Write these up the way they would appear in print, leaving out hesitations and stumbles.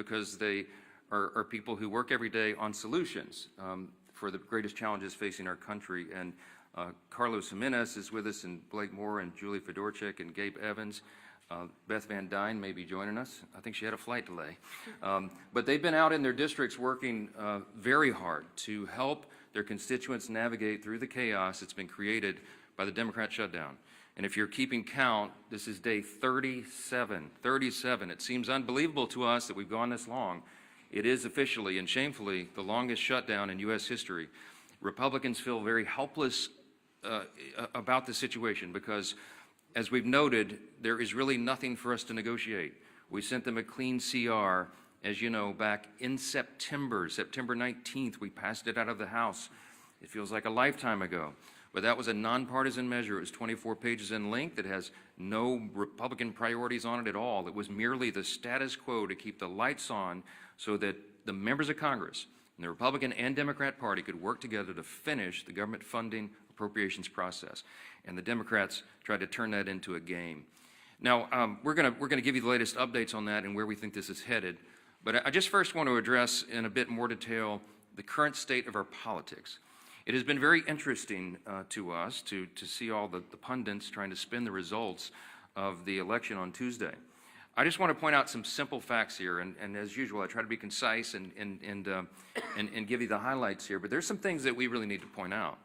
because they are people who work every day on solutions for the greatest challenges facing our country. And Carlos Gimenez is with us, and Blake Moore, and Julie Fedorchik, and Gabe Evans. Beth Van Dyne may be joining us. I think she had a flight delay. But they've been out in their districts working very hard to help their constituents navigate through the chaos that's been created by the Democrat shutdown. And if you're keeping count, this is day 37. 37. It seems unbelievable to us that we've gone this long. It is officially and shamefully the longest shutdown in U.S. history. Republicans feel very helpless about the situation because, as we've noted, there is really nothing for us to negotiate. We sent them a clean CR, as you know, back in September 19th. We passed it out of the House. It feels like a lifetime ago. But that was a nonpartisan measure. It was 24 pages in length. It has no Republican priorities on it at all. It was merely the status quo to keep the lights on so that the members of Congress and the Republican and Democrat Party could work together to finish the government funding appropriations process. And the Democrats tried to turn that into a game. Now, we're going to give you the latest updates on that and where we think this is headed. But I just first want to address in a bit more detail the current state of our politics. It has been very interesting to us to see all the pundits trying to spin the results of the election on Tuesday. I just want to point out some simple facts here, and as usual, I try to be concise and give you the highlights here, but there's some things that we really need to point out.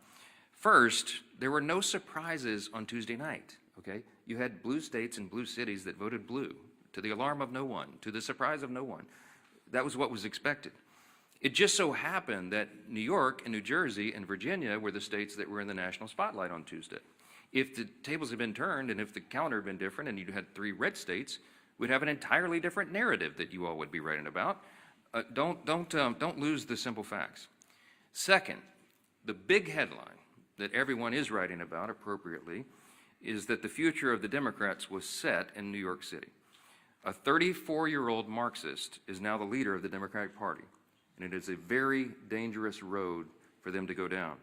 First, there were no surprises on Tuesday night, okay? You had blue states and blue cities that voted blue, to the alarm of no one, to the surprise of no one. That was what was expected. It just so happened that New York and New Jersey and Virginia were the states that were in the national spotlight on Tuesday. If the tables had been turned and if the calendar had been different and you had 3 red states, we'd have an entirely different narrative that you all would be writing about. Don't lose the simple facts. Second, the big headline that everyone is writing about appropriately is that the future of the Democrats was set in New York City. A 34-year-old Marxist is now the leader of the Democratic Party, and it is a very dangerous road for them to go down.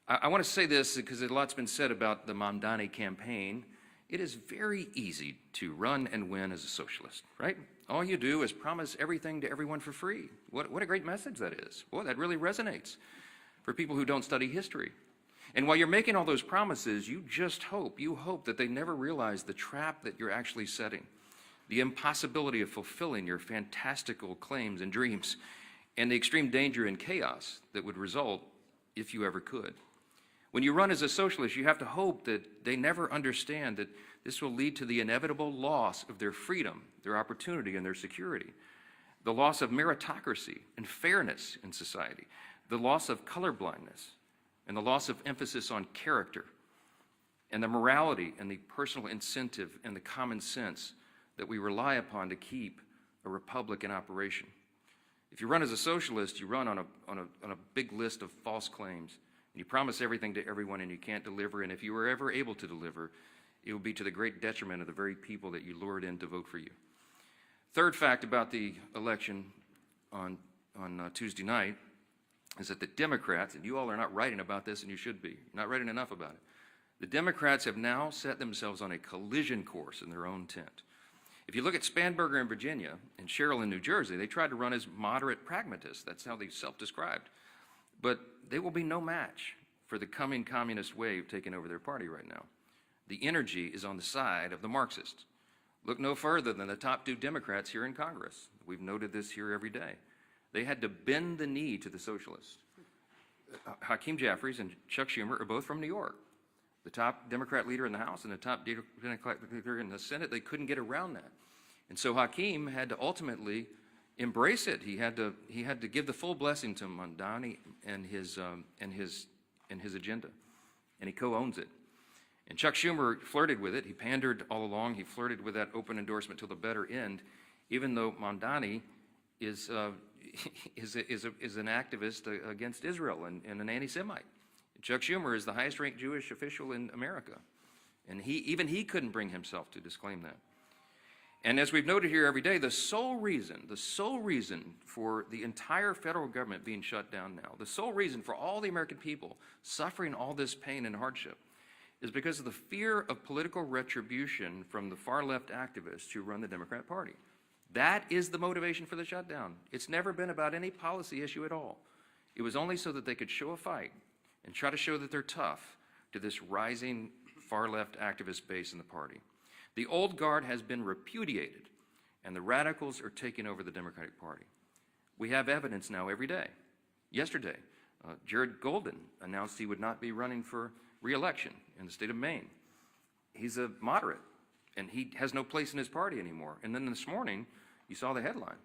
I want to say this because a lot's been said about the Mamdani campaign. It is very easy to run and win as a socialist, right? All you do is promise everything to everyone for free. What a great message that is. Boy, that really resonates for people who don't study history. And while you're making all those promises, you hope that they never realize the trap that you're actually setting, the impossibility of fulfilling your fantastical claims and dreams, and the extreme danger and chaos that would result if you ever could. When you run as a socialist, you have to hope that they never understand that this will lead to the inevitable loss of their freedom, their opportunity, and their security, the loss of meritocracy and fairness in society, the loss of colorblindness, and the loss of emphasis on character, and the morality and the personal incentive and the common sense that we rely upon to keep a republic in operation. If you run as a socialist, you run on a big list of false claims, and you promise everything to everyone and you can't deliver, and if you were ever able to deliver, it will be to the great detriment of the very people that you lured in to vote for you. Third fact about the election on Tuesday night is that the Democrats, and you all are not writing about this, and you should be, you're not writing enough about it, the Democrats have now set themselves on a collision course in their own tent. If you look at Spanberger in Virginia and Sherrill in New Jersey, they tried to run as moderate pragmatists. That's how they self-described. But they will be no match for the coming communist wave taking over their party right now. The energy is on the side of the Marxists. Look no further than the top 2 Democrats here in Congress. We've noted this here every day. They had to bend the knee to the socialists. Hakeem Jeffries and Chuck Schumer are both from New York. The top Democrat leader in the House and the top Democrat leader in the Senate, they couldn't get around that. And so Hakeem had to ultimately embrace it. He had to give the full blessing to Mamdani and his agenda. And he co-owns it. And Chuck Schumer flirted with it. He pandered all along. He flirted with that open endorsement till the better end, even though Mamdani is an activist against Israel and an anti-Semite. Chuck Schumer is the highest-ranked Jewish official in America, and even he couldn't bring himself to disclaim that. And as we've noted here every day, the sole reason for the entire federal government being shut down now, the sole reason for all the American people suffering all this pain and hardship is because of the fear of political retribution from the far-left activists who run the Democrat Party. That is the motivation for the shutdown. It's never been about any policy issue at all. It was only so that they could show a fight and try to show that they're tough to this rising far-left activist base in the party. The old guard has been repudiated, and the radicals are taking over the Democratic Party. We have evidence now every day. Yesterday, Jared Golden announced he would not be running for re-election in the state of Maine. He's a moderate, and he has no place in his party anymore. And then this morning, you saw the headline.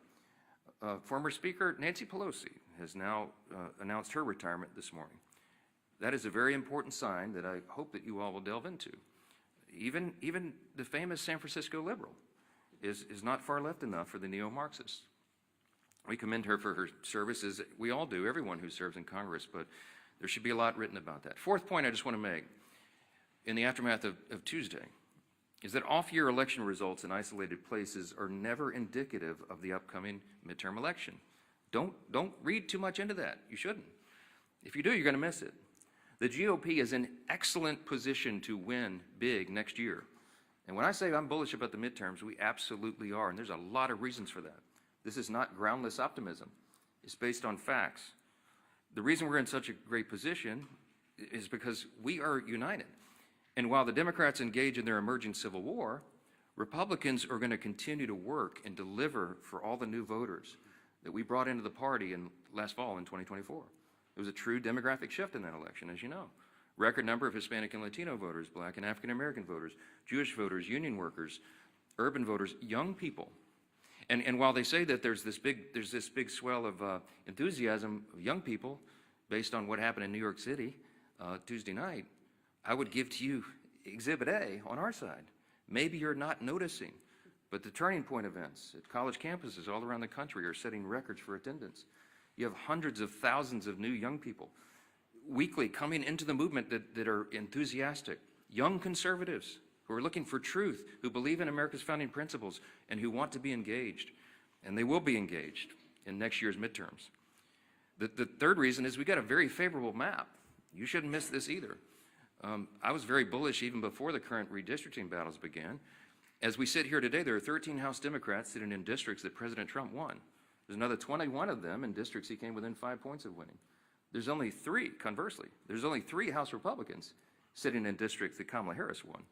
Former Speaker Nancy Pelosi has now announced her retirement this morning. That is a very important sign that I hope that you all will delve into. Even the famous San Francisco liberal is not far left enough for the neo-Marxists. We commend her for her services. We all do, everyone who serves in Congress, but there should be a lot written about that. Fourth point I just want to make in the aftermath of Tuesday is that off-year election results in isolated places are never indicative of the upcoming midterm election. Don't read too much into that. You shouldn't. If you do, you're going to miss it. The GOP is in excellent position to win big next year. And when I say I'm bullish about the midterms, we absolutely are, and there's a lot of reasons for that. This is not groundless optimism. It's based on facts. The reason we're in such a great position is because we are united. And while the Democrats engage in their emerging civil war, Republicans are going to continue to work and deliver for all the new voters that we brought into the party last fall in 2024. There was a true demographic shift in that election, as you know. Record number of Hispanic and Latino voters, Black and African American voters, Jewish voters, union workers, urban voters, young people. And while they say that there's this big swell of enthusiasm of young people based on what happened in New York City Tuesday night, I would give to you Exhibit A on our side. Maybe you're not noticing, but the Turning Point events at college campuses all around the country are setting records for attendance. You have hundreds of thousands of new young people weekly coming into the movement that are enthusiastic, young conservatives who are looking for truth, who believe in America's founding principles, and who want to be engaged. And they will be engaged in next year's midterms. The third reason is we got a very favorable map. You shouldn't miss this either. I was very bullish even before the current redistricting battles began. As we sit here today, there are 13 House Democrats sitting in districts that President Trump won. There's another 21 of them in districts he came within 5 points of winning. There's only three, conversely, there's only 3 House Republicans sitting in districts that Kamala Harris won.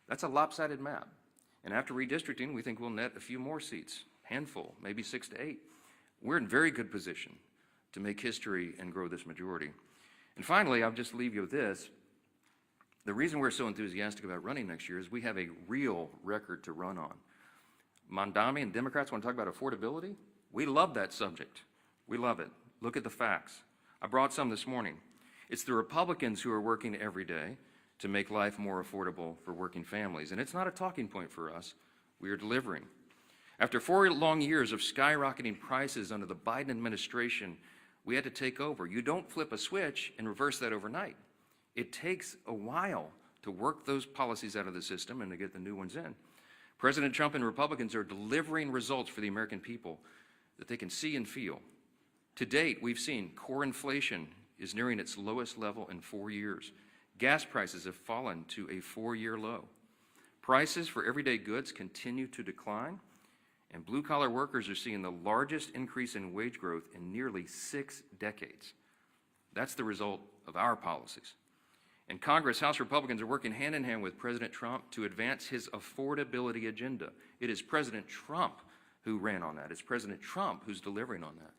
That's a lopsided map. And after redistricting, we think we'll net a few more seats, handful, maybe 6 to 8. We're in very good position to make history and grow this majority. And finally, I'll just leave you with this. The reason we're so enthusiastic about running next year is we have a real record to run on. Mondami and Democrats want to talk about affordability. We love that subject. We love it. Look at the facts. I brought some this morning. It's the Republicans who are working every day to make life more affordable for working families. And it's not a talking point for us. We are delivering. After 4 long years of skyrocketing prices under the Biden administration, we had to take over. You don't flip a switch and reverse that overnight. It takes a while to work those policies out of the system and to get the new ones in. President Trump and Republicans are delivering results for the American people that they can see and feel. To date, we've seen core inflation is nearing its lowest level in 4 years. Gas prices have fallen to a 4-year low. Prices for everyday goods continue to decline, and blue-collar workers are seeing the largest increase in wage growth in nearly 6 decades. That's the result of our policies. In Congress, House Republicans are working hand in hand with President Trump to advance his affordability agenda. It is President Trump who ran on that. It's President Trump who's delivering on that.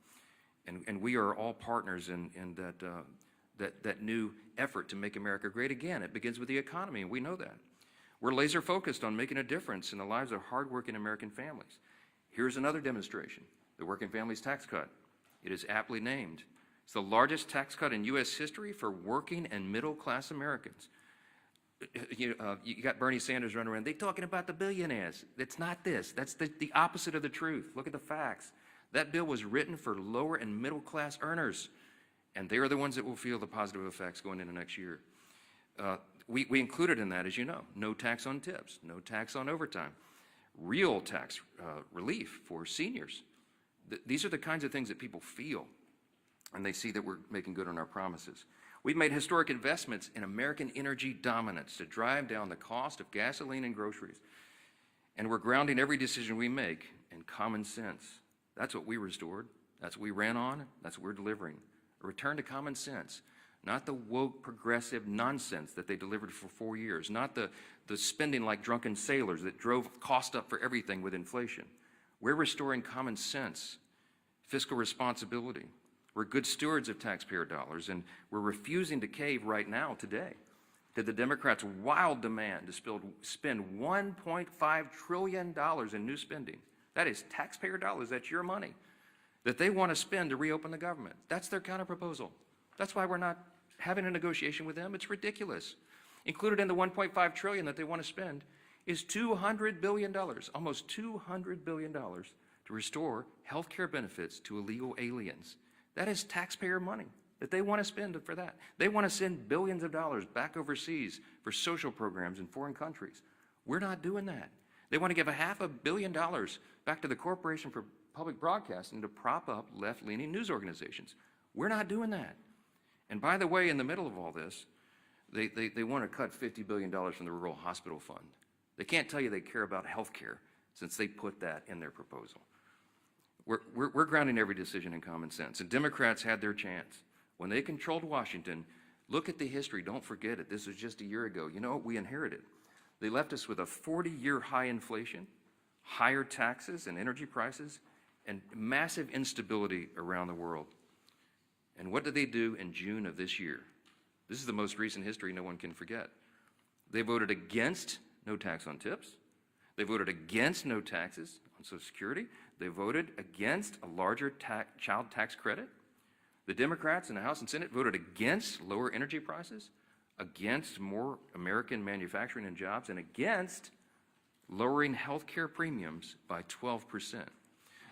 And we are all partners in that new effort to make America great again. It begins with the economy, and we know that. We're laser focused on making a difference in the lives of hardworking American families. Here's another demonstration, the Working Families Tax Cut. It is aptly named. It's the largest tax cut in U.S. history for working and middle-class Americans. You got Bernie Sanders running around, they're talking about the billionaires. It's not this. That's the opposite of the truth. Look at the facts. That bill was written for lower and middle-class earners, and they are the ones that will feel the positive effects going into next year. We included in that, as you know, no tax on tips, no tax on overtime, real tax relief for seniors. These are the kinds of things that people feel, and they see that we're making good on our promises. We've made historic investments in American energy dominance to drive down the cost of gasoline and groceries, and we're grounding every decision we make and common sense. That's what we restored. That's what we ran on. That's what we're delivering. A return to common sense, not the woke progressive nonsense that they delivered for 4 years, not the spending like drunken sailors that drove cost up for everything with inflation. We're restoring common sense, fiscal responsibility. We're good stewards of taxpayer dollars, and we're refusing to cave right now, today, to the Democrats' wild demand to spend $1.5 trillion in new spending. That is taxpayer dollars, that's your money, that they want to spend to reopen the government. That's their counterproposal. That's why we're not having a negotiation with them. It's ridiculous. Included in the $1.5 trillion that they want to spend is $200 billion, almost $200 billion, to restore health care benefits to illegal aliens. That is taxpayer money that they want to spend for that. They want to send billions of dollars back overseas for social programs in foreign countries. We're not doing that. They want to give $500 million back to the Corporation for Public Broadcasting to prop up left-leaning news organizations. We're not doing that. And by the way, in the middle of all this, they want to cut $50 billion from the Rural Hospital Fund. They can't tell you they care about health care since they put that in their proposal. We're grounding every decision in common sense, and Democrats had their chance. When they controlled Washington, look at the history, don't forget it. This was just a year ago. You know what we inherited? They left us with a 40-year high inflation, higher taxes and energy prices, and massive instability around the world. And what did they do in June of this year? This is the most recent history no one can forget. They voted against no tax on tips. They voted against no taxes on Social Security. They voted against a larger child tax credit. The Democrats in the House and Senate voted against lower energy prices, against more American manufacturing and jobs, and against lowering health care premiums by 12%.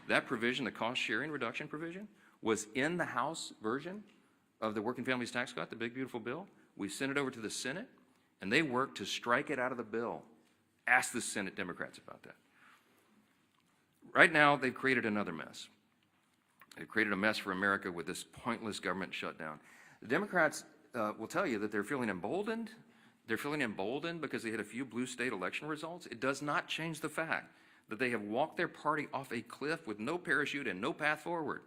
That provision, the cost sharing reduction provision, was in the House version of the Working Families Tax Cut, the big beautiful bill. We sent it over to the Senate, and they worked to strike it out of the bill. Ask the Senate Democrats about that. Right now, they've created another mess. They've created a mess for America with this pointless government shutdown. The Democrats will tell you that they're feeling emboldened. They're feeling emboldened because they had a few blue state election results. It does not change the fact that they have walked their party off a cliff with no parachute and no path forward.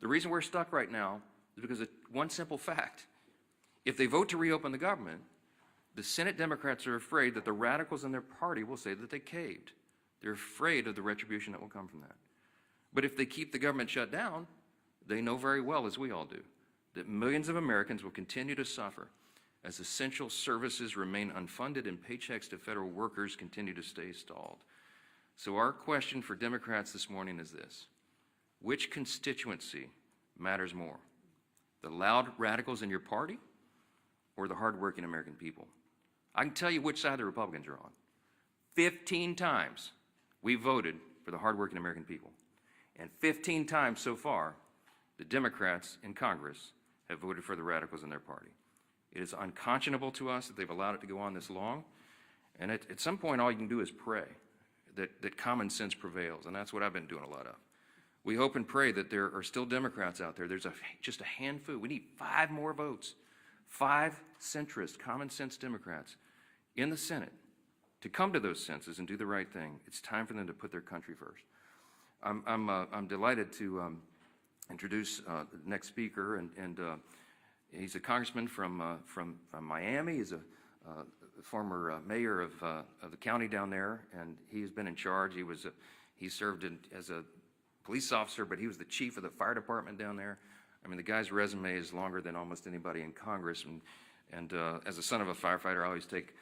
The reason we're stuck right now is because of one simple fact. If they vote to reopen the government, the Senate Democrats are afraid that the radicals in their party will say that they caved. They're afraid of the retribution that will come from that. But if they keep the government shut down, they know very well, as we all do, that millions of Americans will continue to suffer as essential services remain unfunded and paychecks to federal workers continue to stay stalled. So our question for Democrats this morning is this: which constituency matters more? The loud radicals in your party or the hardworking American people? I can tell you which side the Republicans are on. 15 times we voted for the hardworking American people. And 15 times so far, the Democrats in Congress have voted for the radicals in their party. It is unconscionable to us that they've allowed it to go on this long. And at some point, all you can do is pray that common sense prevails. And that's what I've been doing a lot of. We hope and pray that there are still Democrats out there. There's just a handful. We need 5 more votes. 5 centrist, common sense Democrats in the Senate to come to those senses and do the right thing. It's time for them to put their country first. I'm delighted to introduce the next speaker, and he's a congressman from Miami. He's a former mayor of the county down there, and he's been in charge. He served as a police officer, but he was the chief of the fire department down there. I mean, the guy's resume is longer than almost anybody in Congress, and as a son of a firefighter, I always take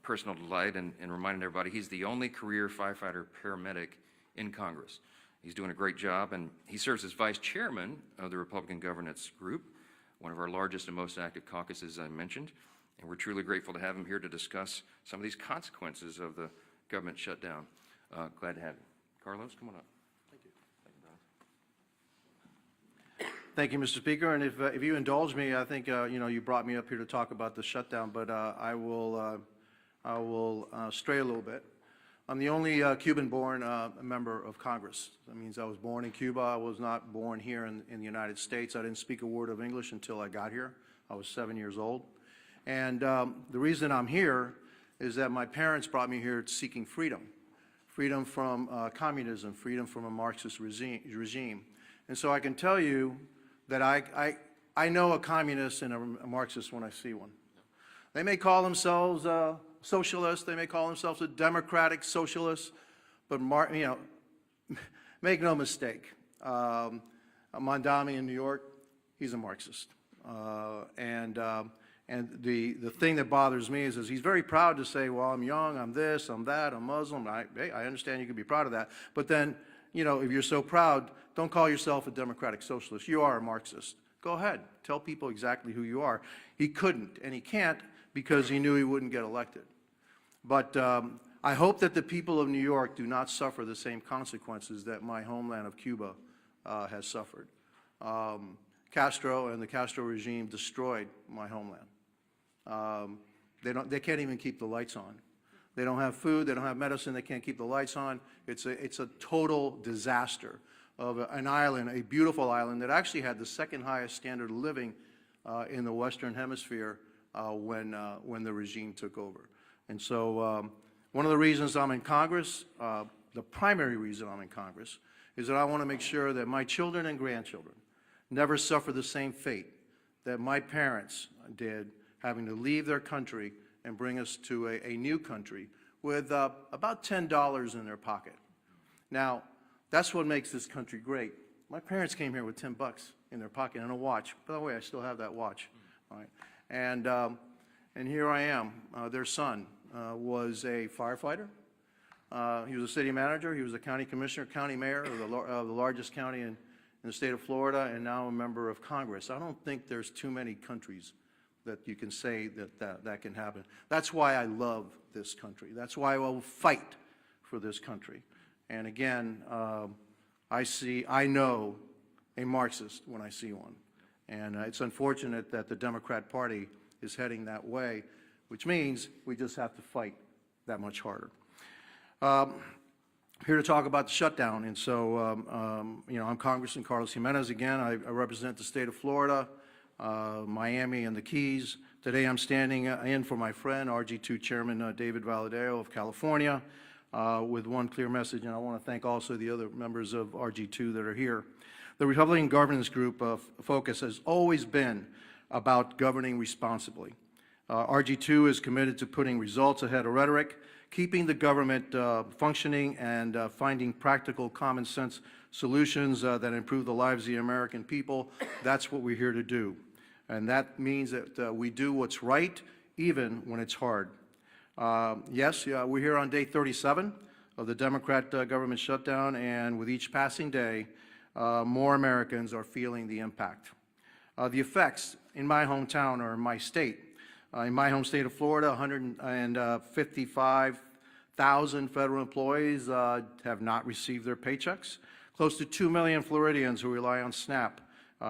personal delight in reminding everybody he's the only career firefighter paramedic in Congress. He's doing a great job, and he serves as vice chairman of the Republican Governance Group, one of our largest and most active caucuses I mentioned, and we're truly grateful to have him here to discuss some of these consequences of the government shutdown. Glad to have you. Carlos, come on up. Thank you. Thank you, Thank you, Mr. Speaker. And if you indulge me, I think you brought me up here to talk about the shutdown, but I will stray a little bit. I'm the only Cuban-born member of Congress. That means I was born in Cuba. I was not born here in the United States. I didn't speak a word of English until I got here. I was 7 years old. And the reason I'm here is that my parents brought me here seeking freedom freedom from communism, freedom from a Marxist regime. And so I can tell you that I know a communist and a Marxist when I see one. They may call themselves socialists, they may call themselves a democratic socialist, but make no mistake, Mondami in New York, he's a Marxist. And the thing that bothers me is he's very proud to say, well, I'm young, I'm this, I'm that, I'm Muslim. Hey, I understand you can be proud of that. But then, if you're so proud, don't call yourself a democratic socialist. You are a Marxist. Go ahead. Tell people exactly who you are. He couldn't, and he can't because he knew he wouldn't get elected. But I hope that the people of New York do not suffer the same consequences that my homeland of Cuba has suffered. Castro and the Castro regime destroyed my homeland. They can't even keep the lights on. They don't have food, they don't have medicine, they can't keep the lights on. It's a total disaster of an island, a beautiful island that actually had the second highest standard of living in the Western Hemisphere when the regime took over. And so one of the reasons I'm in Congress, the primary reason I'm in Congress, is that I want to make sure that my children and grandchildren never suffer the same fate that my parents did, having to leave their country and bring us to a new country with about $10 in their pocket. Now, that's what makes this country great. My parents came here with 10 bucks in their pocket and a watch. By the way, I still have that watch. All right. And here I am. Their son was a firefighter. He was a city manager. He was a county commissioner, county mayor of the largest county in the state of Florida, and now a member of Congress. I don't think there's too many countries that you can say that can happen. That's why I love this country. That's why I will fight for this country. And again, I know a Marxist when I see one. And it's unfortunate that the Democrat Party is heading that way, which means we just have to fight that much harder. Here to talk about the shutdown. And so, I'm Congressman Carlos Gimenez again. I represent the state of Florida, Miami, and the Keys. Today I'm standing in for my friend, RG2 Chairman David Valadeo of California, with one clear message, and I want to thank also the other members of RG2 that are here. The Republican Governance Group focus has always been about governing responsibly. RG2 is committed to putting results ahead of rhetoric, keeping the government functioning, and finding practical, common sense solutions that improve the lives of the American people. That's what we're here to do. And that means that we do what's right, even when it's hard. Yes, we're here on day 37 of the Democrat government shutdown, and with each passing day, more Americans are feeling the impact. The effects in my hometown or in my state. In my home state of Florida, 155,000 federal employees have not received their paychecks. Close to 2 million Floridians who rely on SNAP,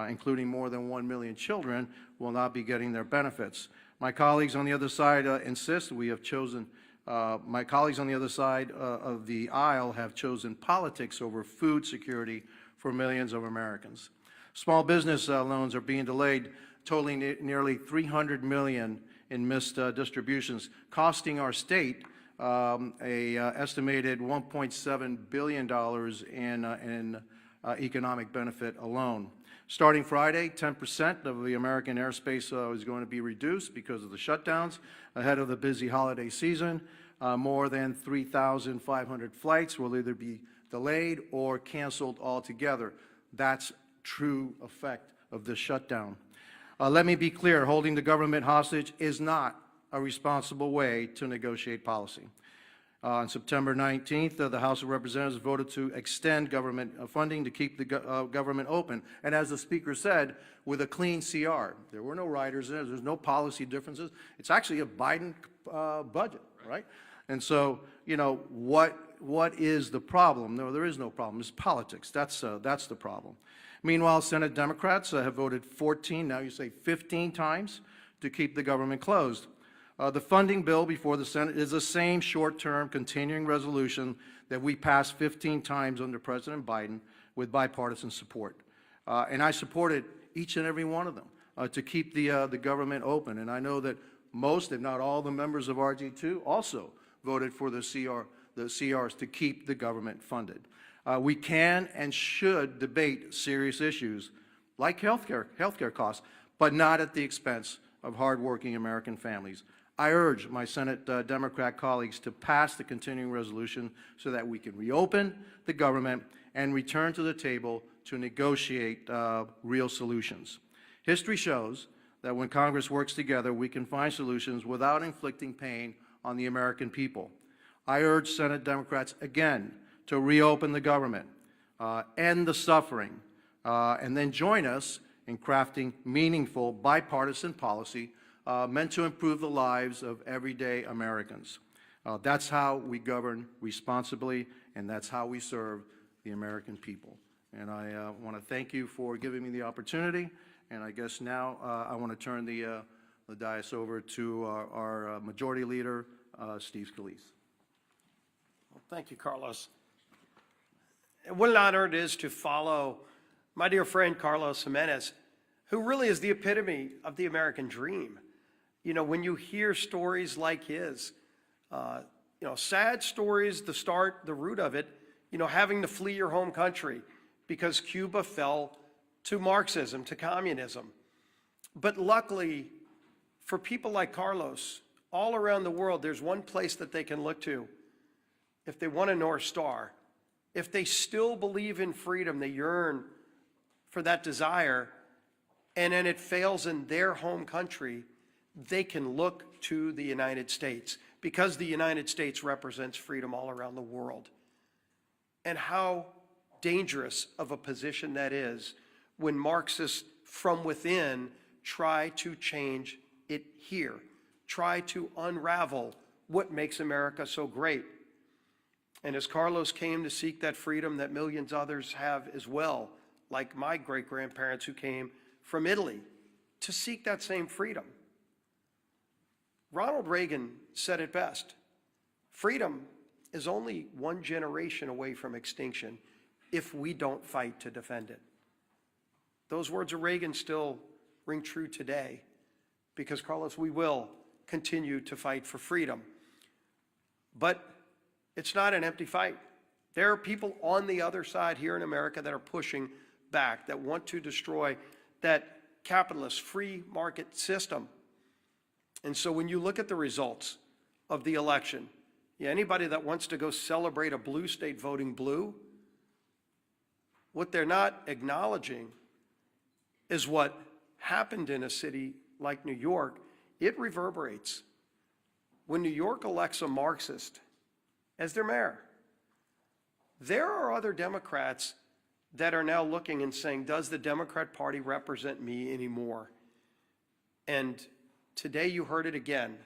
including more than 1 million children, will not be getting their benefits. My colleagues on the other side insist we have chosen, my colleagues on the other side of the aisle have chosen politics over food security for millions of Americans. Small business loans are being delayed, totaling nearly $300 million in missed distributions, costing our state an estimated $1.7 billion in economic benefit alone. Starting Friday, 10% of the American airspace is going to be reduced because of the shutdowns ahead of the busy holiday season. More than 3,500 flights will either be delayed or canceled altogether. That's true effect of this shutdown. Let me be clear, holding the government hostage is not a responsible way to negotiate policy. On September 19th, the House of Representatives voted to extend government funding to keep the government open. And as the Speaker said, with a clean CR. There were no riders in it. There's no policy differences. It's actually a Biden budget, right? And so, what is the problem? No, there is no problem. It's politics. That's the problem. Meanwhile, Senate Democrats have voted 14, now you say 15 times to keep the government closed. The funding bill before the Senate is the same short-term continuing resolution that we passed 15 times under President Biden with bipartisan support. And I supported each and every one of them to keep the government open. And I know that most, if not all, the members of RG2 also voted for the CR the CRs to keep the government funded. We can and should debate serious issues like healthcare costs, but not at the expense of hardworking American families. I urge my Senate Democrat colleagues to pass the continuing resolution so that we can reopen the government and return to the table to negotiate real solutions. History shows that when Congress works together, we can find solutions without inflicting pain on the American people. I urge Senate Democrats again to reopen the government, end the suffering, and then join us in crafting meaningful bipartisan policy meant to improve the lives of everyday Americans. That's how we govern responsibly, and that's how we serve the American people. And I want to thank you for giving me the opportunity, and I guess now I want to turn the dais over to our Majority Leader, Steve Scalise. Well, thank you, Carlos. And what an honor it is to follow my dear friend Carlos Gimenez, who really is the epitome of the American dream. You know, when you hear stories like his, sad stories, the root of it, having to flee your home country because Cuba fell to Marxism, to communism. But luckily, for people like Carlos, all around the world, there's one place that they can look to if they want a North Star. If they still believe in freedom, they yearn for that desire, and then it fails in their home country, they can look to the United States, because the United States represents freedom all around the world. And how dangerous of a position that is when Marxists from within try to change it here, try to unravel what makes America so great. And as Carlos came to seek that freedom that millions others have as well, like my great-grandparents who came from Italy to seek that same freedom. Ronald Reagan said it best: freedom is only one generation away from extinction if we don't fight to defend it. Those words of Reagan still ring true today because, Carlos, we will continue to fight for freedom. But it's not an empty fight. There are people on the other side here in America that are pushing back, that want to destroy that capitalist free market system. And so when you look at the results of the election, anybody that wants to go celebrate a blue state voting blue, what they're not acknowledging is what happened in a city like New York. It reverberates. When New York elects a Marxist as their mayor, there are other Democrats that are now looking and saying, does the Democrat Party represent me anymore? And today you heard it again.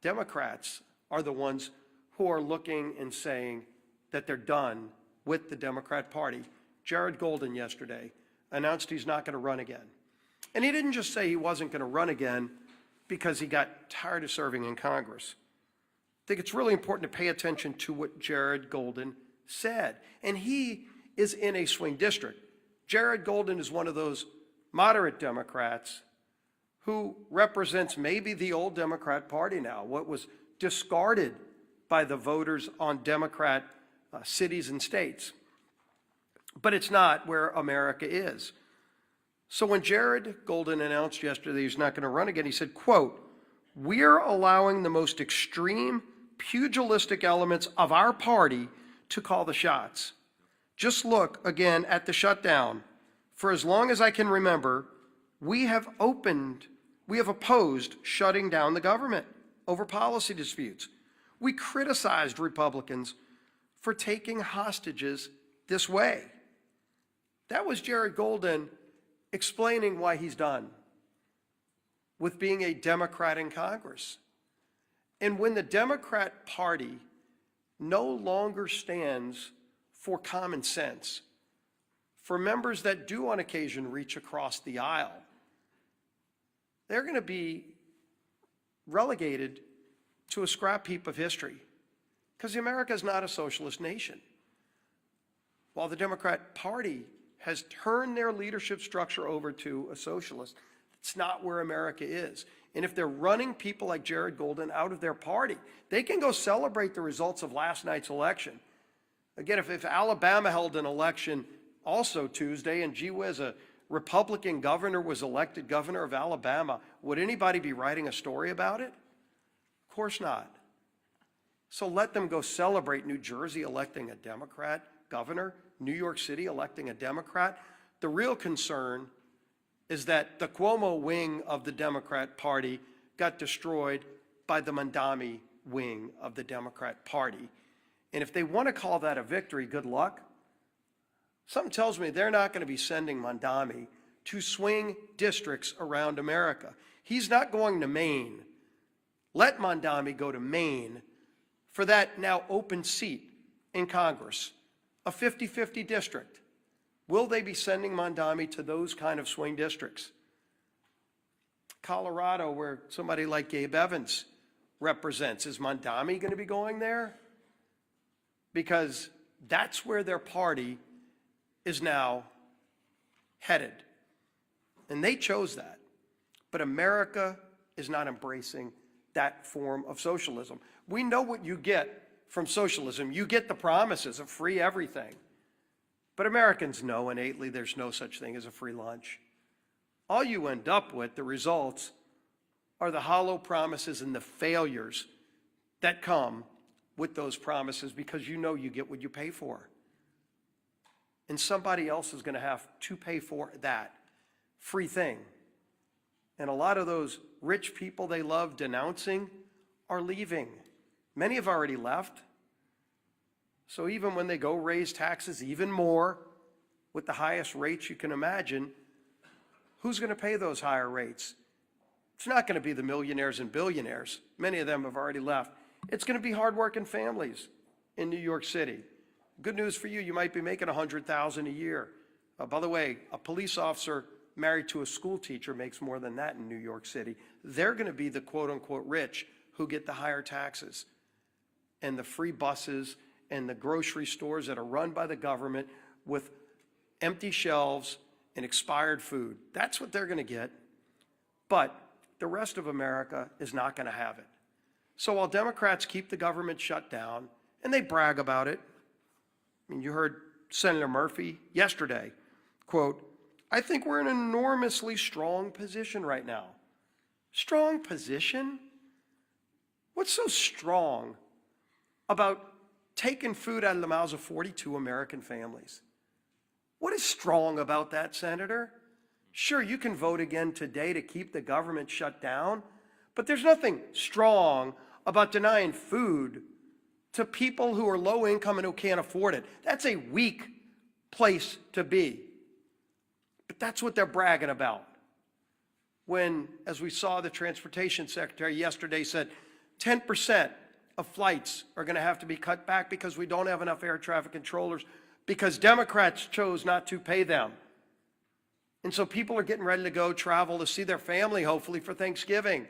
Democrats are the ones who are looking and saying that they're done with the Democrat Party. Jared Golden yesterday announced he's not going to run again. And he didn't just say he wasn't going to run again because he got tired of serving in Congress. I think it's really important to pay attention to what Jared Golden said. And he is in a swing district. Jared Golden is one of those moderate Democrats who represents maybe the old Democrat Party now, what was discarded by the voters on Democrat cities and states. But it's not where America is. So when Jared Golden announced yesterday he's not going to run again, he said, quote, "We're allowing the most extreme pugilistic elements of our party to call the shots. Just look again at the shutdown. For as long as I can remember, we have opposed shutting down the government over policy disputes. We criticized Republicans for taking hostages this way." That was Jared Golden explaining why he's done with being a Democrat in Congress. And when the Democrat Party no longer stands for common sense, for members that do on occasion reach across the aisle, they're going to be relegated to a scrap heap of history, because America is not a socialist nation. While the Democrat Party has turned their leadership structure over to a socialist, it's not where America is. And if they're running people like Jared Golden out of their party, they can go celebrate the results of last night's election. Again, if Alabama held an election also Tuesday, and gee whiz, a Republican governor was elected governor of Alabama, would anybody be writing a story about it? Of course not. So let them go celebrate New Jersey electing a Democrat governor, New York City electing a Democrat. The real concern is that the Cuomo wing of the Democrat Party got destroyed by the Mondami wing of the Democrat Party. And if they want to call that a victory, good luck. Something tells me they're not going to be sending Mondami to swing districts around America. He's not going to Maine. Let Mondami go to Maine for that now open seat in Congress, a 50-50 district. Will they be sending Mondami to those kind of swing districts? Colorado, where somebody like Gabe Evans represents, is Mondami going to be going there? Because that's where their party is now headed. And they chose that. But America is not embracing that form of socialism. We know what you get from socialism. You get the promises of free everything. But Americans know innately there's no such thing as a free lunch. All you end up with, the results, are the hollow promises and the failures that come with those promises, because you know you get what you pay for. And somebody else is going to have to pay for that free thing. And a lot of those rich people they love denouncing are leaving. Many have already left. So even when they go raise taxes even more with the highest rates you can imagine, who's going to pay those higher rates? It's not going to be the millionaires and billionaires. Many of them have already left. It's going to be hardworking families in New York City. Good news for you, you might be making $100,000 a year. By the way, a police officer married to a school teacher makes more than that in New York City. They're going to be the quote-unquote rich who get the higher taxes and the free buses and the grocery stores that are run by the government with empty shelves and expired food. That's what they're going to get. But the rest of America is not going to have it. So while Democrats keep the government shut down, and they brag about it, I mean, you heard Senator Murphy yesterday, quote, "I think we're in an enormously strong position right now." Strong position? What's so strong about taking food out of the mouths of 42 American families? What is strong about that, Senator? Sure, you can vote again today to keep the government shut down, but there's nothing strong about denying food to people who are low income and who can't afford it. That's a weak place to be. But that's what they're bragging about. When, as we saw, the Transportation Secretary yesterday said 10% of flights are going to have to be cut back because we don't have enough air traffic controllers because Democrats chose not to pay them. And so people are getting ready to go travel to see their family, hopefully, for Thanksgiving.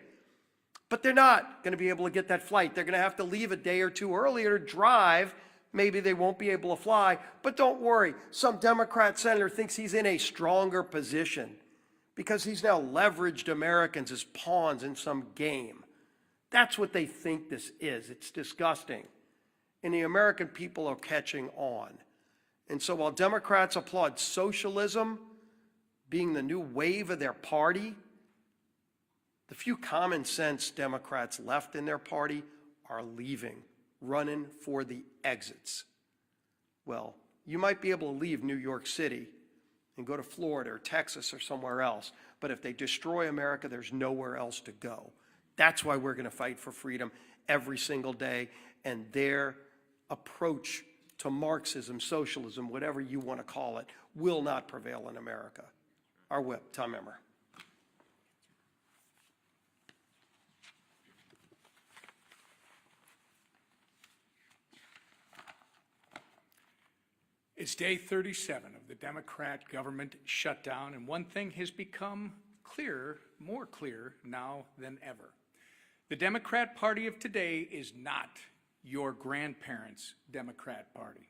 But they're not going to be able to get that flight. They're going to have to leave a day or two earlier to drive. Maybe they won't be able to fly. But don't worry. Some Democrat senator thinks he's in a stronger position because he's now leveraged Americans as pawns in some game. That's what they think this is. It's disgusting. And the American people are catching on. And so while Democrats applaud socialism being the new wave of their party, the few common sense Democrats left in their party are leaving, running for the exits. Well, you might be able to leave New York City and go to Florida or Texas or somewhere else, but if they destroy America, there's nowhere else to go. That's why we're going to fight for freedom every single day, and their approach to Marxism, socialism, whatever you want to call it, will not prevail in America. Our whip, Tom Emmer. It's day 37 of the Democrat government shutdown, and one thing has become clearer, more clear now than ever. The Democrat Party of today is not your grandparents' Democrat Party.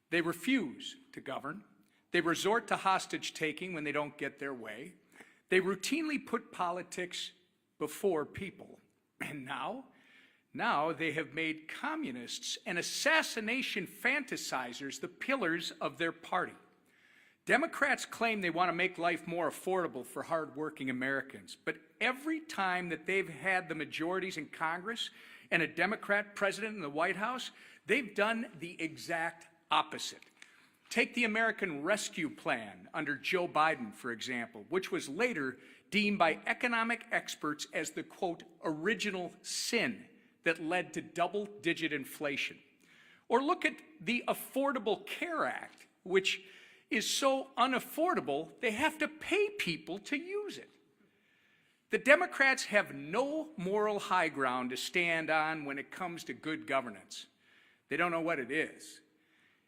They refuse to govern. They resort to hostage-taking when they don't get their way. They routinely put politics before people. And now they have made communists and assassination fantasizers the pillars of their party. Democrats claim they want to make life more affordable for hardworking Americans, but every time that they've had the majorities in Congress and a Democrat president in the White House, they've done the exact opposite. Take the American Rescue Plan under Joe Biden, for example, which was later deemed by economic experts as the, quote, original sin that led to double-digit inflation. Or look at the Affordable Care Act, which is so unaffordable, they have to pay people to use it. The Democrats have no moral high ground to stand on when it comes to good governance. They don't know what it is.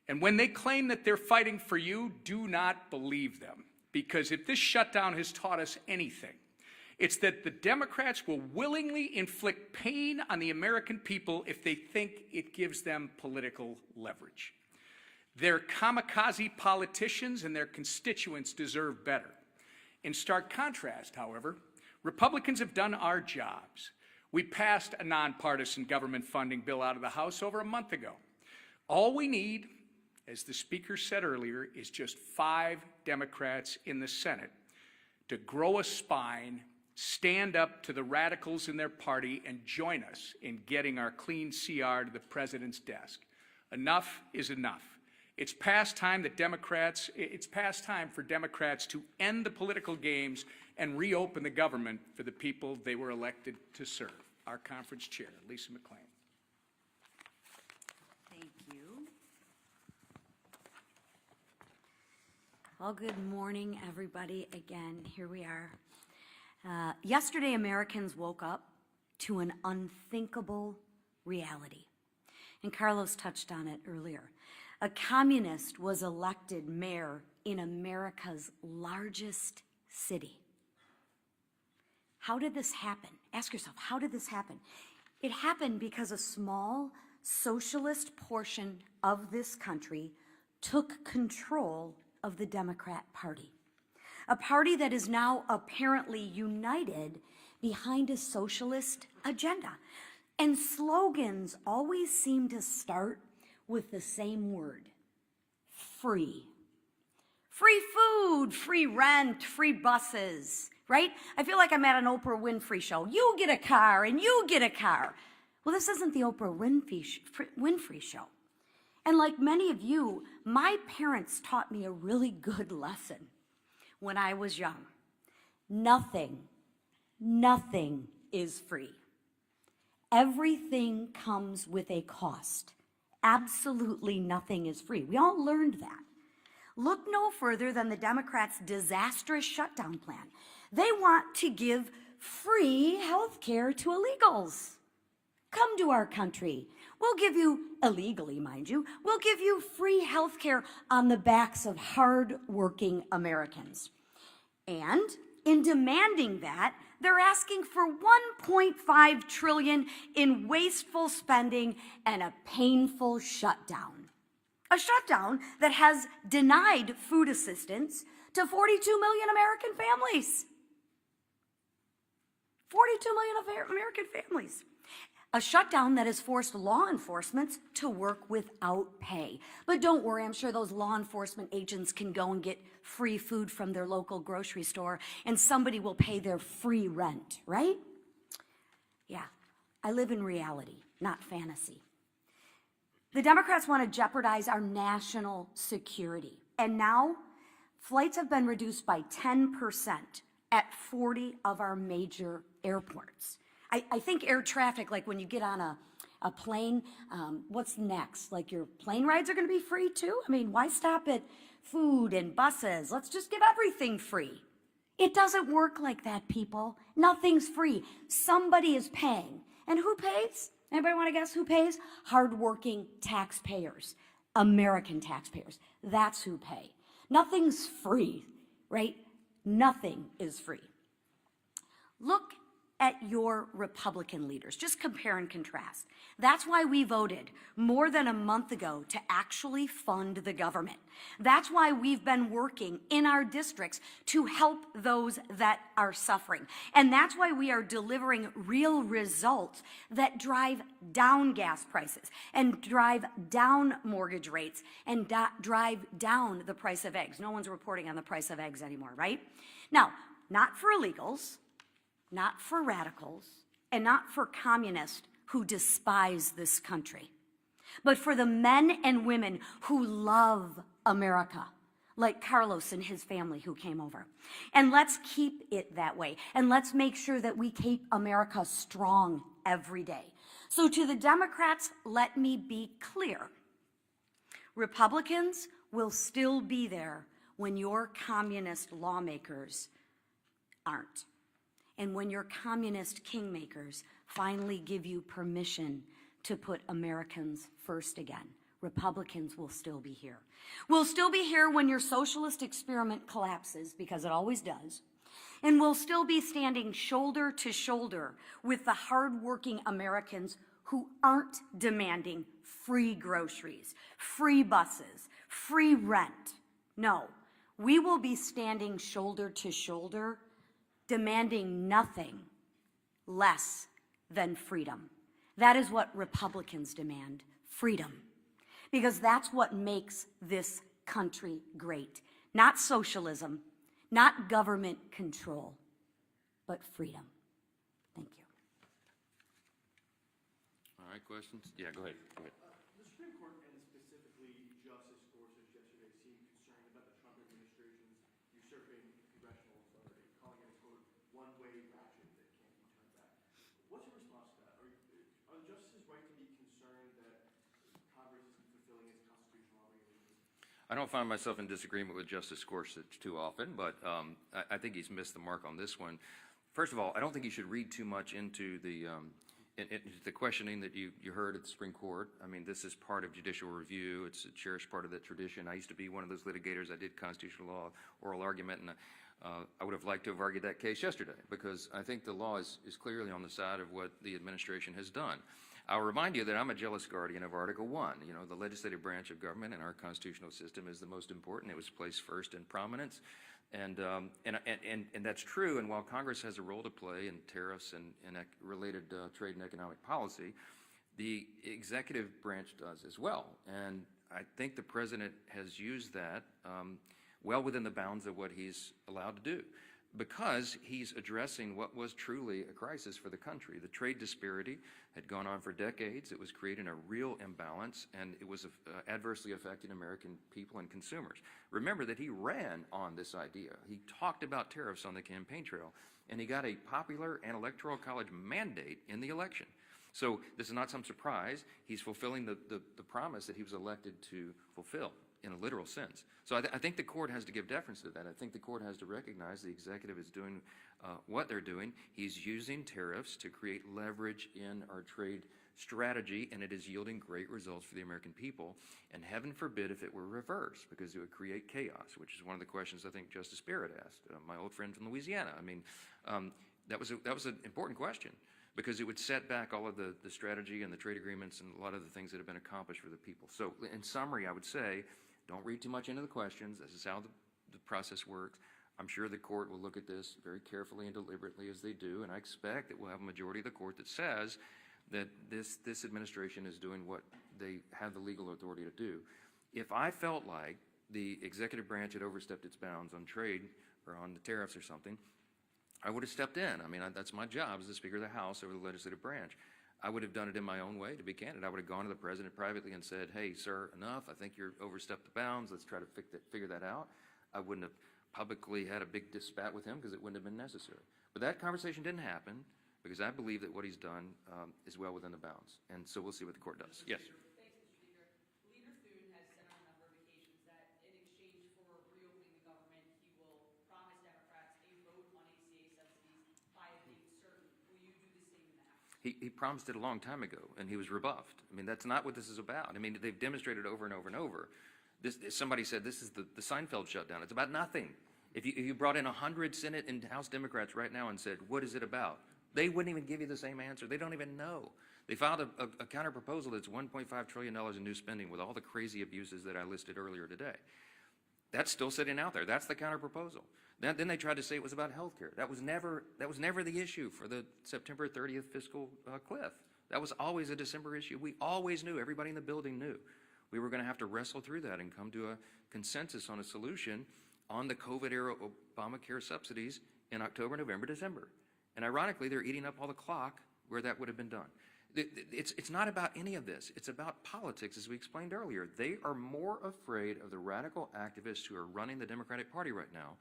And when they claim that they're fighting for you, do not believe them. Because if this shutdown has taught us anything, it's that the Democrats will willingly inflict pain on the American people if they think it gives them political leverage. Their kamikaze politicians and their constituents deserve better. In stark contrast, however, Republicans have done our jobs. We passed a nonpartisan government funding bill out of the House over a month ago. All we need, as the Speaker said earlier, is just 5 Democrats in the Senate to grow a spine, stand up to the radicals in their party, and join us in getting our clean CR to the President's desk. Enough is enough. It's past time for Democrats to end the political games and reopen the government for the people they were elected to serve. Our conference chair, Lisa McClain. Thank you. Well, good morning, everybody. Again, here we are. Yesterday, Americans woke up to an unthinkable reality. And Carlos touched on it earlier. A communist was elected mayor in America's largest city. How did this happen? Ask yourself, how did this happen? It happened because a small socialist portion of this country took control of the Democrat Party. A party that is now apparently united behind a socialist agenda. And slogans always seem to start with the same word: free. Free food, free rent, free buses, right? I feel like I'm at an Oprah Winfrey show. You get a car and you get a car. Well, this isn't the Oprah Winfrey show. And like many of you, my parents taught me a really good lesson when I was young. Nothing is free. Everything comes with a cost. Absolutely nothing is free. We all learned that. Look no further than the Democrats' disastrous shutdown plan. They want to give free health care to illegals. Come to our country. We'll give you, illegally, mind you, we'll give you free health care on the backs of hard-working Americans. And in demanding that, they're asking for $1.5 trillion in wasteful spending and a painful shutdown. A shutdown that has denied food assistance to 42 million American families. 42 million American families. A shutdown that has forced law enforcement to work without pay. But don't worry, I'm sure those law enforcement agents can go and get free food from their local grocery store, and somebody will pay their free rent, right? Yeah, I live in reality, not fantasy. The Democrats want to jeopardize our national security. And now, flights have been reduced by 10% at 40 of our major airports. I think air traffic, like when you get on a plane, what's next? Like your plane rides are going to be free too? I mean, why stop at food and buses? Let's just give everything free. It doesn't work like that, people. Nothing's free. Somebody is paying. And who pays? Anybody want to guess who pays? Hardworking taxpayers, American taxpayers. That's who pay. Nothing's free, right? Nothing is free. Look at your Republican leaders. Just compare and contrast. That's why we voted more than a month ago to actually fund the government. That's why we've been working in our districts to help those that are suffering. And that's why we are delivering real results that drive down gas prices and drive down mortgage rates and drive down the price of eggs. No one's reporting on the price of eggs anymore, right? Now, not for illegals, not for radicals, and not for communists who despise this country, but for the men and women who love America, like Carlos and his family who came over. And let's keep it that way, and let's make sure that we keep America strong every day. So to the Democrats, let me be clear. Republicans will still be there when your communist lawmakers aren't. And when your communist kingmakers finally give you permission to put Americans first again, Republicans will still be here. We'll still be here when your socialist experiment collapses, because it always does. And we'll still be standing shoulder to shoulder with the hardworking Americans who aren't demanding free groceries, free buses, free rent. No, we will be standing shoulder to shoulder, demanding nothing less than freedom. That is what Republicans demand, freedom. Because that's what makes this country great. Not socialism, not government control, but freedom. Thank you. All right, questions? Yeah, go ahead. Go ahead. The Supreme Court, and specifically Justice Gorsuch yesterday, seemed concerned about the Trump administration's usurping congressional authority, calling it a, quote, one-way ratchet that can't be turned back. What's your response to that? Are justices right to be concerned that Congress isn't fulfilling its constitutional obligations? I don't find myself in disagreement with Justice Gorsuch too often, but I think he's missed the mark on this one. First of all, I don't think you should read too much into the questioning that you heard at the Supreme Court. I mean, this is part of judicial review. It's a cherished part of that tradition. I used to be one of those litigators. I did constitutional law, oral argument, and I would have liked to have argued that case yesterday, because I think the law is clearly on the side of what the administration has done. I'll remind you that I'm a jealous guardian of Article 1. You know, the legislative branch of government in our constitutional system is the most important. It was placed first in prominence. And that's true. And while Congress has a role to play in tariffs and related trade and economic policy, the executive branch does as well. And I think the president has used that well within the bounds of what he's allowed to do, because he's addressing what was truly a crisis for the country. The trade disparity had gone on for decades. It was creating a real imbalance, and it was adversely affecting American people and consumers. Remember that he ran on this idea. He talked about tariffs on the campaign trail, and he got a popular and electoral college mandate in the election. So this is not some surprise. He's fulfilling the promise that he was elected to fulfill in a literal sense. So I think the court has to give deference to that. I think the court has to recognize the executive is doing what they're doing. He's using tariffs to create leverage in our trade strategy, and it is yielding great results for the American people. And heaven forbid if it were reversed, because it would create chaos, which is one of the questions I think Justice Barrett asked, my old friend from Louisiana. I mean, that was an important question, because it would set back all of the strategy and the trade agreements and a lot of the things that have been accomplished for the people. So in summary, I would say, don't read too much into the questions. This is how the process works. I'm sure the court will look at this very carefully and deliberately, as they do, and I expect that we'll have a majority of the court that says that this administration is doing what they have the legal authority to do. If I felt like the executive branch had overstepped its bounds on trade or on the tariffs or something, I would have stepped in. I mean, that's my job as the Speaker of the House over the legislative branch. I would have done it in my own way, to be candid. I would have gone to the president privately and said, hey, sir, enough. I think you're overstepped the bounds. Let's try to figure that out. I wouldn't have publicly had a big spat with him, because it wouldn't have been necessary. But that conversation didn't happen, because I believe that what he's done is well within the bounds. And so we'll see what the court does. Yes. Thanks, Mr. Speaker. Leader Thune has said on a number of occasions that in exchange for reopening the government, he will promise Democrats a vote on ACA subsidies by a date certain. Will you do the same now? He promised it a long time ago, and he was rebuffed. I mean, that's not what this is about. I mean, they've demonstrated over and over and over. Somebody said this is the Seinfeld shutdown. It's about nothing. If you brought in 100 Senate and House Democrats right now and said, what is it about? They wouldn't even give you the same answer. They don't even know. They filed a counter proposal that's $1.5 trillion in new spending with all the crazy abuses that I listed earlier today. That's still sitting out there. That's the counter proposal. Then they tried to say it was about health care. That was never the issue for the September 30th fiscal cliff. That was always a December issue. We always knew, everybody in the building knew, we were going to have to wrestle through that and come to a consensus on a solution on the COVID-era Obamacare subsidies in October, November, December. And ironically, they're eating up all the clock where that would have been done. It's not about any of this. It's about politics, as we explained earlier. They are more afraid of the radical activists who are running the Democratic Party right now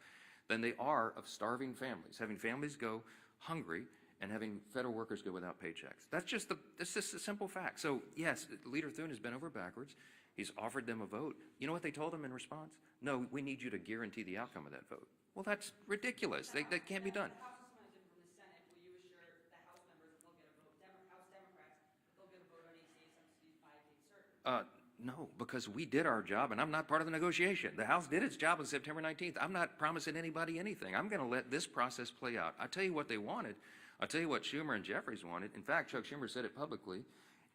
than they are of starving families, having families go hungry and having federal workers go without paychecks. That's just a simple fact. So yes, Leader Thune has been over backwards. He's offered them a vote. You know what they told him in response? No, we need you to guarantee the outcome of that vote. Well, that's ridiculous. That can't be done. The House is funded from the Senate. Will you assure the House members that they'll get a vote, House Democrats, that they'll get a vote on ACA subsidies by a date certain? No, because we did our job, and I'm not part of the negotiation. The House did its job on September 19th. I'm not promising anybody anything. I'm going to let this process play out. I'll tell you what they wanted. I'll tell you what Schumer and Jeffries wanted. In fact, Chuck Schumer said it publicly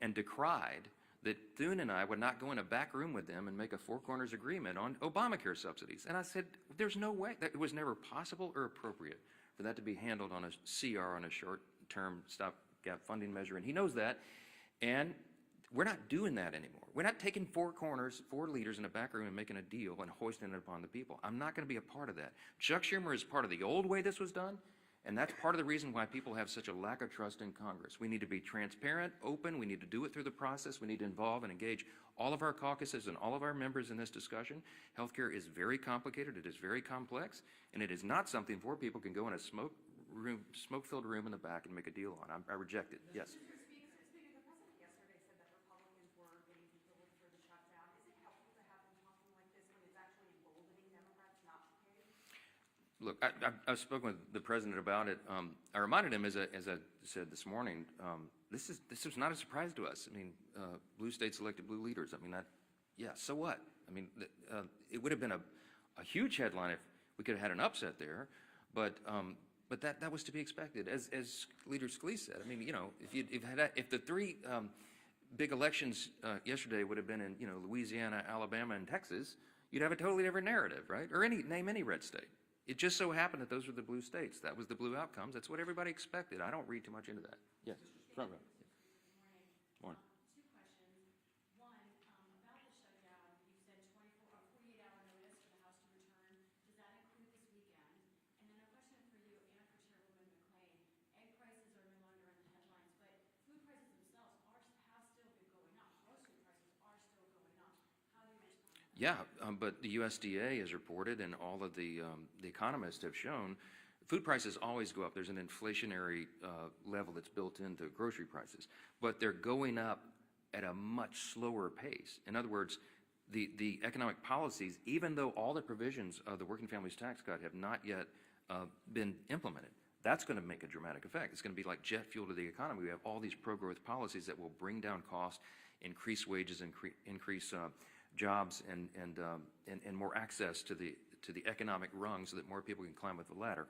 and decried that Thune and I would not go in a back room with them and make a four corners agreement on Obamacare subsidies. And I said, there's no way. That it was never possible or appropriate for that to be handled on a CR, on a short-term stopgap funding measure. And he knows that. And we're not doing that anymore. We're not taking four corners, four leaders in a back room and making a deal and hoisting it upon the people. I'm not going to be a part of that. Chuck Schumer is part of the old way this was done, and that's part of the reason why people have such a lack of trust in Congress. We need to be transparent, open. We need to do it through the process. We need to involve and engage all of our caucuses and all of our members in this discussion. Healthcare is very complicated. It is very complex, and it is not something four people can go in a smoke-filled room in the back and make a deal on. I reject it. Yes. Speaker, the president yesterday said that Republicans were getting controlled for the shutdown. Is it helpful to have them talking like this when it's actually emboldening Democrats not to pay? Look, I've spoken with the president about it. I reminded him, as I said this morning, this was not a surprise to us. I mean, blue states elected blue leaders. I mean, yeah, so what? I mean, it would have been a huge headline if we could have had an upset there, but that was to be expected. As Leader Scalise said, I mean, you know, if the three big elections yesterday would have been in, you know, Louisiana, Alabama, and Texas, you'd have a totally different narrative, right? Or name any red state. It just so happened that those were the blue states. That was the blue outcomes. That's what everybody expected. I don't read too much into that. Yes, front row. Morning. Two questions. One, about the shutdown, you said 48-hour notice for the House to return. Does that include this weekend? And then a question for you and for Chairwoman McClain. Egg prices are no longer in the headlines, but food prices themselves have still been going up. Grocery prices are still going up. How do you respond? Yeah, but the USDA has reported, and all of the economists have shown, food prices always go up. There's an inflationary level that's built into grocery prices, but they're going up at a much slower pace. In other words, the economic policies, even though all the provisions of the Working Families Tax Cut have not yet been implemented, that's going to make a dramatic effect. It's going to be like jet fuel to the economy. We have all these pro-growth policies that will bring down costs, increase wages, increase jobs, and more access to the economic rung so that more people can climb up the ladder.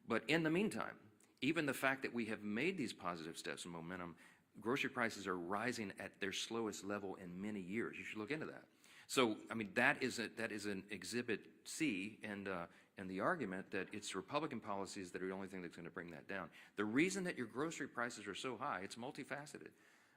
But in the meantime, even the fact that we have made these positive steps and momentum, grocery prices are rising at their slowest level in many years. You should look into that. So, I mean, that is an exhibit C, and the argument that it's Republican policies that are the only thing that's going to bring that down. The reason that your grocery prices are so high, it's multifaceted.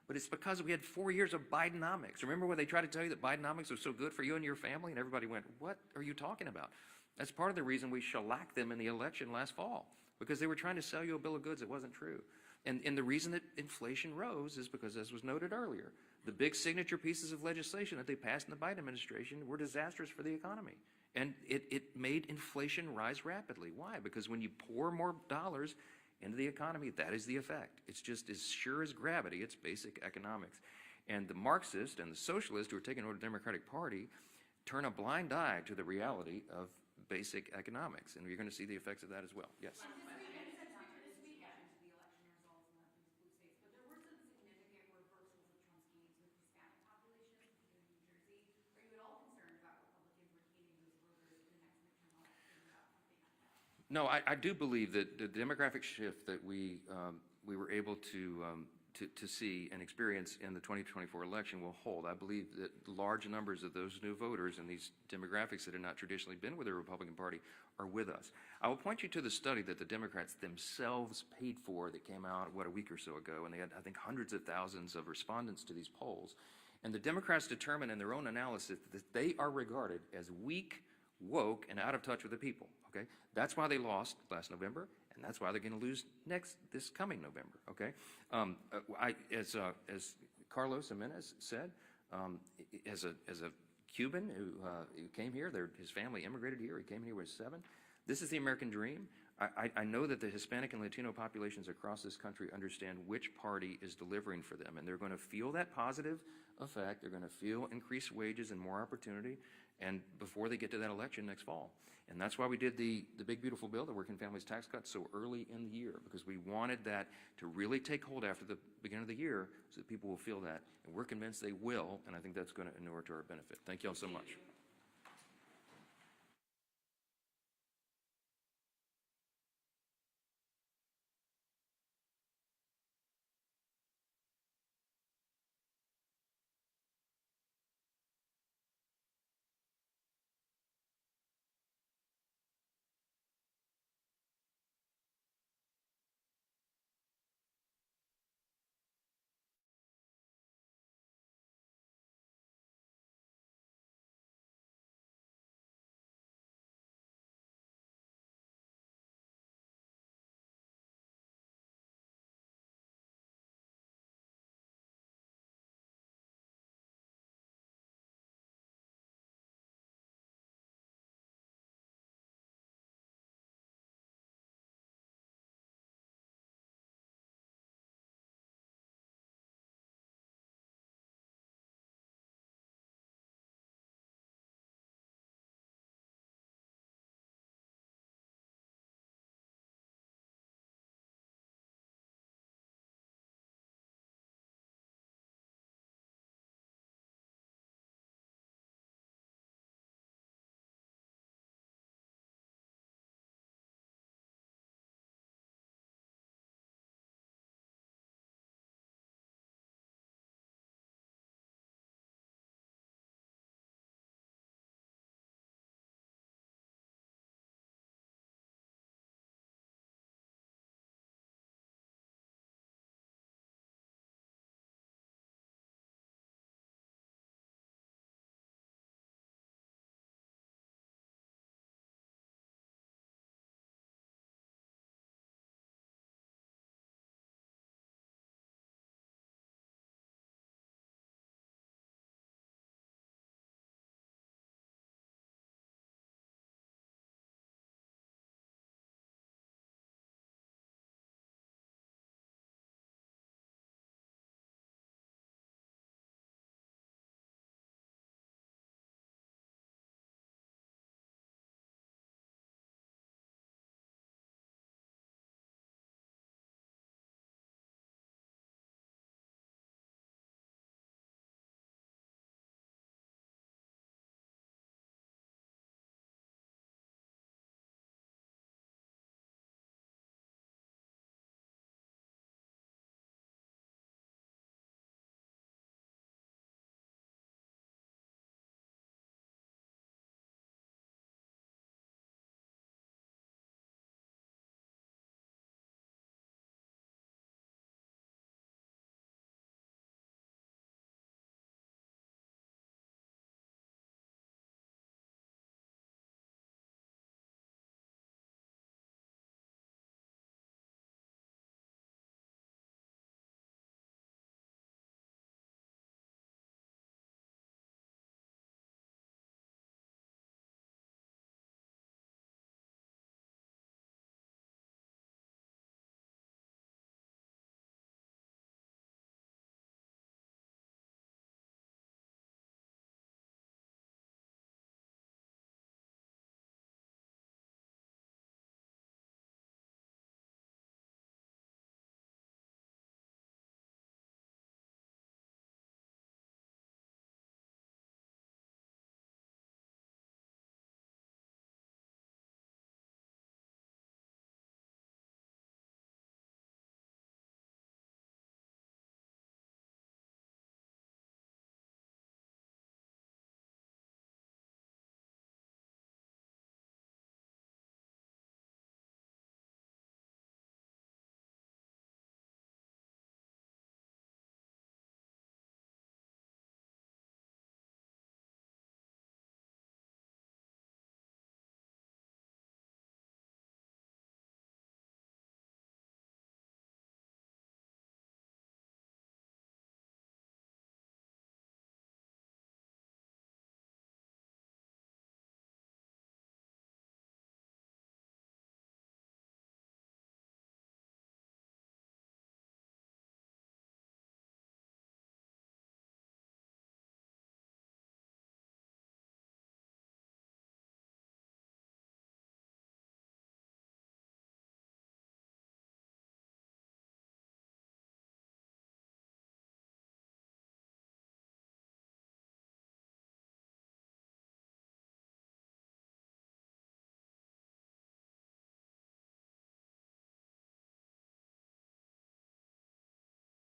But it's because we had 4 years of Bidenomics. Remember when they tried to tell you that Bidenomics was so good for you and your family, and everybody went, what are you talking about? That's part of the reason we shellacked them in the election last fall, because they were trying to sell you a bill of goods that wasn't true. And the reason that inflation rose is because, as was noted earlier, the big signature pieces of legislation that they passed in the Biden administration were disastrous for the economy. And it made inflation rise rapidly. Why? Because when you pour more dollars into the economy, that is the effect. It's just as sure as gravity. It's basic economics. And the Marxists and the socialists who are taking over the Democratic Party turn a blind eye to the reality of basic economics. And you're going to see the effects of that as well. Yes? This weekend, the election results in the blue states, but there were some significant reversals of Trump's gains with Hispanic populations, particularly in New Jersey. Are you at all concerned about Republicans retaining those voters in the next midterm election, about something like that? No, I do believe that the demographic shift that we were able to see and experience in the 2024 election will hold. I believe that large numbers of those new voters and these demographics that have not traditionally been with the Republican Party are with us. I will point you to the study that the Democrats themselves paid for that came out, a week or so ago, and they had, I think, hundreds of thousands of respondents to these polls. And the Democrats determined in their own analysis that they are regarded as weak, woke, and out of touch with the people, okay? That's why they lost last November, and that's why they're going to lose this coming November, okay? As Carlos Gimenez said, as a Cuban who came here, his family immigrated here, he came here when he was 7. This is the American dream. I know that the Hispanic and Latino populations across this country understand which party is delivering for them, and they're going to feel that positive effect. They're going to feel increased wages and more opportunity, and before they get to that election next fall. And that's why we did the big, beautiful bill, the Working Families Tax Cut, so early in the year, because we wanted that to really take hold after the beginning of the year so that people will feel that. And we're convinced they will, and I think that's going to inure to our benefit. Thank you all so much.